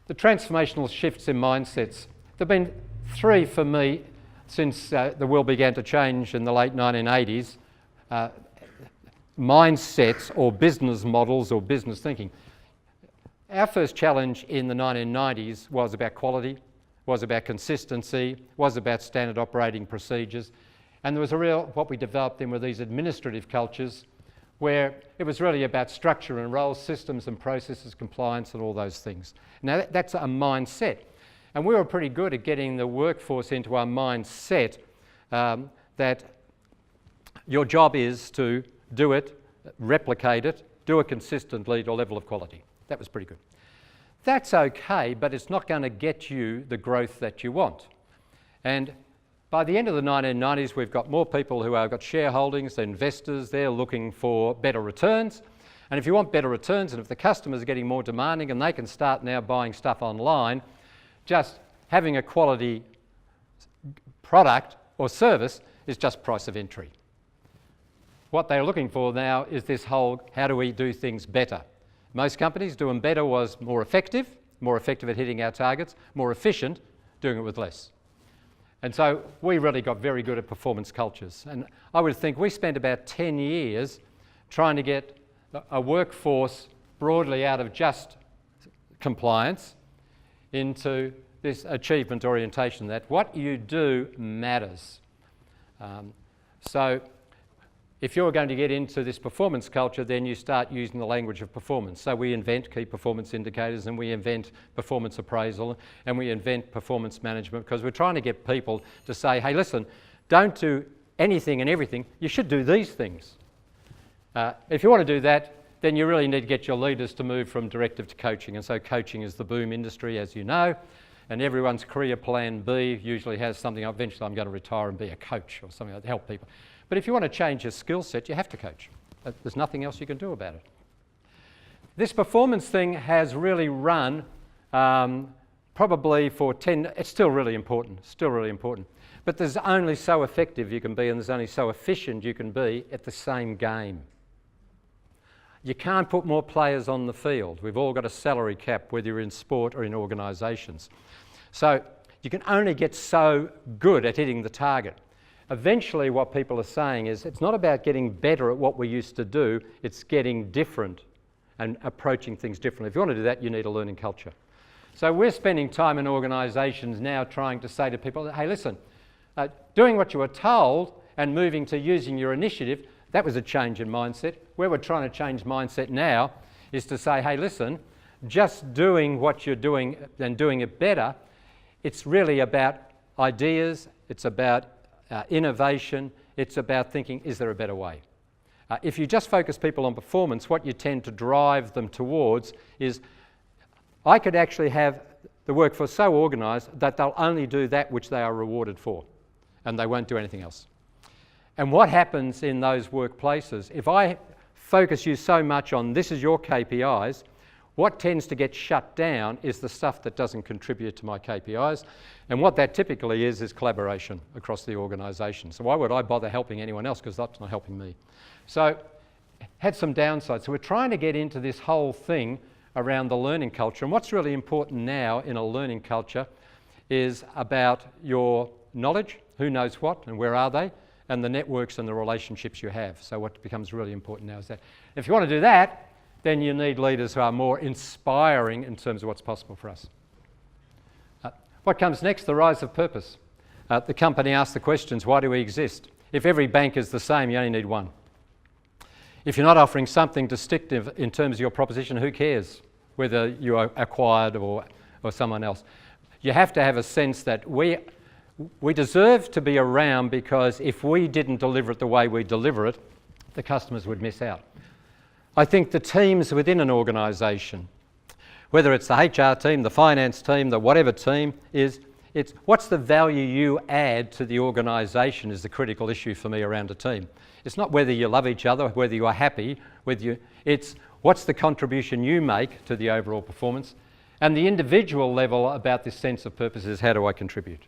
The transformational shifts in mindsets. There have been three for me since the world began to change in the late 1980s. Mindsets or business models or business thinking. Our first challenge in the 1990s was about quality, was about consistency, was about standard operating procedures. And there was what we developed then were these administrative cultures where it was really about structure and roles, systems and processes, compliance and all those things. Now that's a mindset. And we were pretty good at getting the workforce into our mindset that your job is to do it, replicate it, do it consistently to a level of quality. That was pretty good. That's okay, but it's not going to get you the growth that you want. And by the end of the 1990s, we've got more people who have got shareholdings, they're investors, they're looking for better returns. And if you want better returns, and if the customers are getting more demanding and they can start now buying stuff online, just having a quality product or service is just price of entry. What they're looking for now is this whole, how do we do things better? Most companies doing better was more effective at hitting our targets, more efficient, doing it with less. And so we really got very good at performance cultures. And I would think we spent about 10 years trying to get a workforce broadly out of just compliance into this achievement orientation, that what you do matters. So if you're going to get into this performance culture, then you start using the language of performance. So we invent key performance indicators and we invent performance appraisal and we invent performance management because we're trying to get people to say, hey, listen, don't do anything and everything. You should do these things. If you want to do that, then you really need to get your leaders to move from directive to coaching. And so coaching is the boom industry, as you know, and everyone's career plan B usually has something, eventually I'm going to retire and be a coach or something like that to help people. But if you want to change your skill set, you have to coach. There's nothing else you can do about it. This performance thing has really run probably for 10, it's still really important, But there's only so effective you can be and there's only so efficient you can be at the same game. You can't put more players on the field. We've all got a salary cap, whether you're in sport or in organisations. So you can only get so good at hitting the target. Eventually what people are saying is it's not about getting better at what we used to do, it's getting different and approaching things differently. If you want to do that, you need a learning culture. So we're spending time in organisations now trying to say to people, hey, listen, doing what you were told and moving to using your initiative, that was a change in mindset. Where we're trying to change mindset now is to say, hey, listen, just doing what you're doing and doing it better, it's really about ideas, it's about innovation, it's about thinking, is there a better way? If you just focus people on performance, what you tend to drive them towards is, I could actually have the workforce so organised that they'll only do that which they are rewarded for, and they won't do anything else. And what happens in those workplaces, if I focus you so much on this is your KPIs, what tends to get shut down is the stuff that doesn't contribute to my KPIs. And what that typically is collaboration across the organisation. So why would I bother helping anyone else, because that's not helping me. So had some downsides. So we're trying to get into this whole thing around the learning culture. And what's really important now in a learning culture is about your knowledge, who knows what and where are they, and the networks and the relationships you have. So what becomes really important now is that. If you want to do that, then you need leaders who are more inspiring in terms of what's possible for us. What comes next? The rise of purpose. The company asks the questions, why do we exist? If every bank is the same, you only need one. If you're not offering something distinctive in terms of your proposition, who cares whether you are acquired or someone else? You have to have a sense that we deserve to be around, because if we didn't deliver it the way we deliver it, the customers would miss out. I think the teams within an organisation, whether it's the HR team, the finance team, the whatever team, it's what's the value you add to the organisation is the critical issue for me around a team. It's not whether you love each other, whether you are happy, it's what's the contribution you make to the overall performance. And the individual level about this sense of purpose is, how do I contribute?